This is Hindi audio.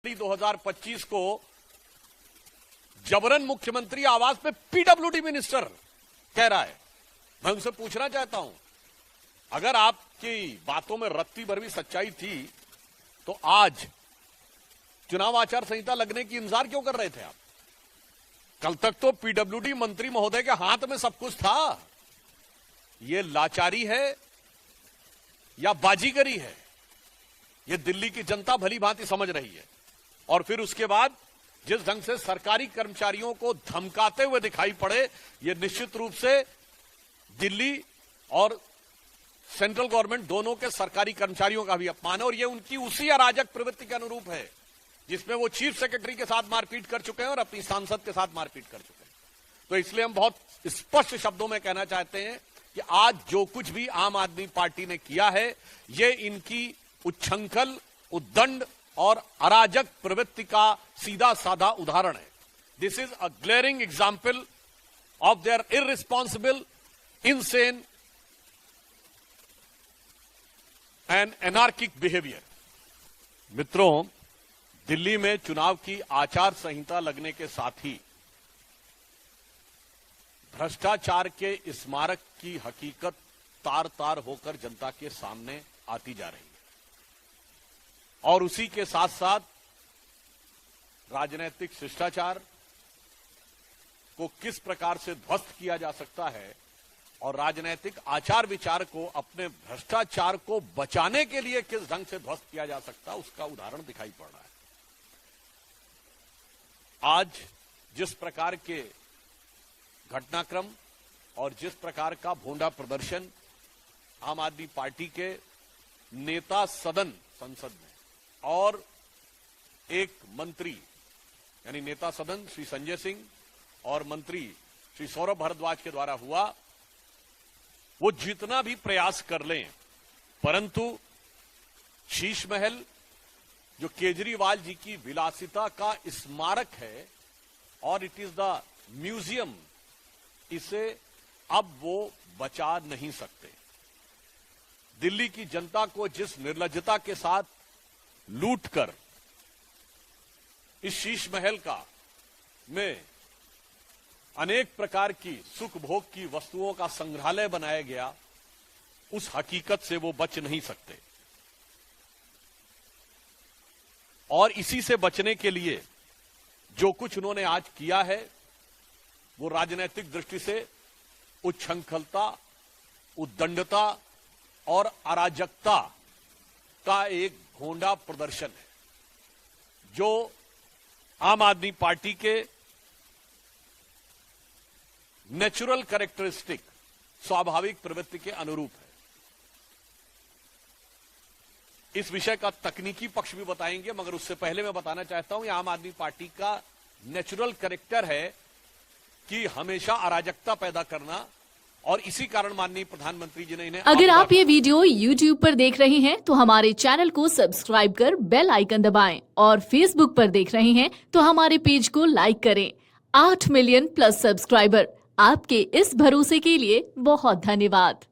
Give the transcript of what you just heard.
2025 को जबरन मुख्यमंत्री आवास पे पीडब्ल्यूडी मिनिस्टर कह रहा है। मैं उनसे पूछना चाहता हूं, अगर आपकी बातों में रत्ती भर भी सच्चाई थी तो आज चुनाव आचार संहिता लगने की इंतजार क्यों कर रहे थे आप? कल तक तो पीडब्ल्यूडी मंत्री महोदय के हाथ में सब कुछ था। यह लाचारी है या बाजीगरी है, यह दिल्ली की जनता भली भांति समझ रही है। और फिर उसके बाद जिस ढंग से सरकारी कर्मचारियों को धमकाते हुए दिखाई पड़े, यह निश्चित रूप से दिल्ली और सेंट्रल गवर्नमेंट दोनों के सरकारी कर्मचारियों का भी अपमान है। और यह उनकी उसी अराजक प्रवृत्ति के अनुरूप है जिसमें वो चीफ सेक्रेटरी के साथ मारपीट कर चुके हैं और अपनी सांसद के साथ मारपीट कर चुके हैं। तो इसलिए हम बहुत स्पष्ट शब्दों में कहना चाहते हैं कि आज जो कुछ भी आम आदमी पार्टी ने किया है, यह इनकी उच्छृंखल, उद्दंड और अराजक प्रवृत्ति का सीधा साधा उदाहरण है। This is a glaring example of their irresponsible, insane and anarchic behaviour. मित्रों, दिल्ली में चुनाव की आचार संहिता लगने के साथ ही भ्रष्टाचार के स्मारक की हकीकत तार तार होकर जनता के सामने आती जा रही है। और उसी के साथ साथ राजनीतिक शिष्टाचार को किस प्रकार से ध्वस्त किया जा सकता है और राजनीतिक आचार विचार को अपने भ्रष्टाचार को बचाने के लिए किस ढंग से ध्वस्त किया जा सकता है, उसका उदाहरण दिखाई पड़ रहा है। आज जिस प्रकार के घटनाक्रम और जिस प्रकार का भोंडा प्रदर्शन आम आदमी पार्टी के नेता सदन संसद में और एक मंत्री यानी नेता सदन श्री संजय सिंह और मंत्री श्री सौरभ भारद्वाज के द्वारा हुआ, वो जितना भी प्रयास कर लें, परंतु शीश महल जो केजरीवाल जी की विलासिता का स्मारक है और इट इज द म्यूजियम, इसे अब वो बचा नहीं सकते। दिल्ली की जनता को जिस निर्लज्जता के साथ लूटकर इस शीश महल का में अनेक प्रकार की सुख भोग की वस्तुओं का संग्रहालय बनाया गया, उस हकीकत से वो बच नहीं सकते। और इसी से बचने के लिए जो कुछ उन्होंने आज किया है, वो राजनीतिक दृष्टि से उच्छृंखलता, उद्दंडता और अराजकता का एक भोंडा प्रदर्शन है, जो आम आदमी पार्टी के नेचुरल कैरेक्टरिस्टिक, स्वाभाविक प्रवृत्ति के अनुरूप है। इस विषय का तकनीकी पक्ष भी बताएंगे, मगर उससे पहले मैं बताना चाहता हूं, यह आम आदमी पार्टी का नेचुरल कैरेक्टर है कि हमेशा अराजकता पैदा करना, और इसी कारण माननीय प्रधानमंत्री जी ने इन्हें। अगर आप ये वीडियो YouTube पर देख रहे हैं तो हमारे चैनल को सब्सक्राइब कर बेल आइकन दबाएं, और Facebook पर देख रहे हैं तो हमारे पेज को लाइक करें। 8 मिलियन प्लस सब्सक्राइबर, आपके इस भरोसे के लिए बहुत धन्यवाद।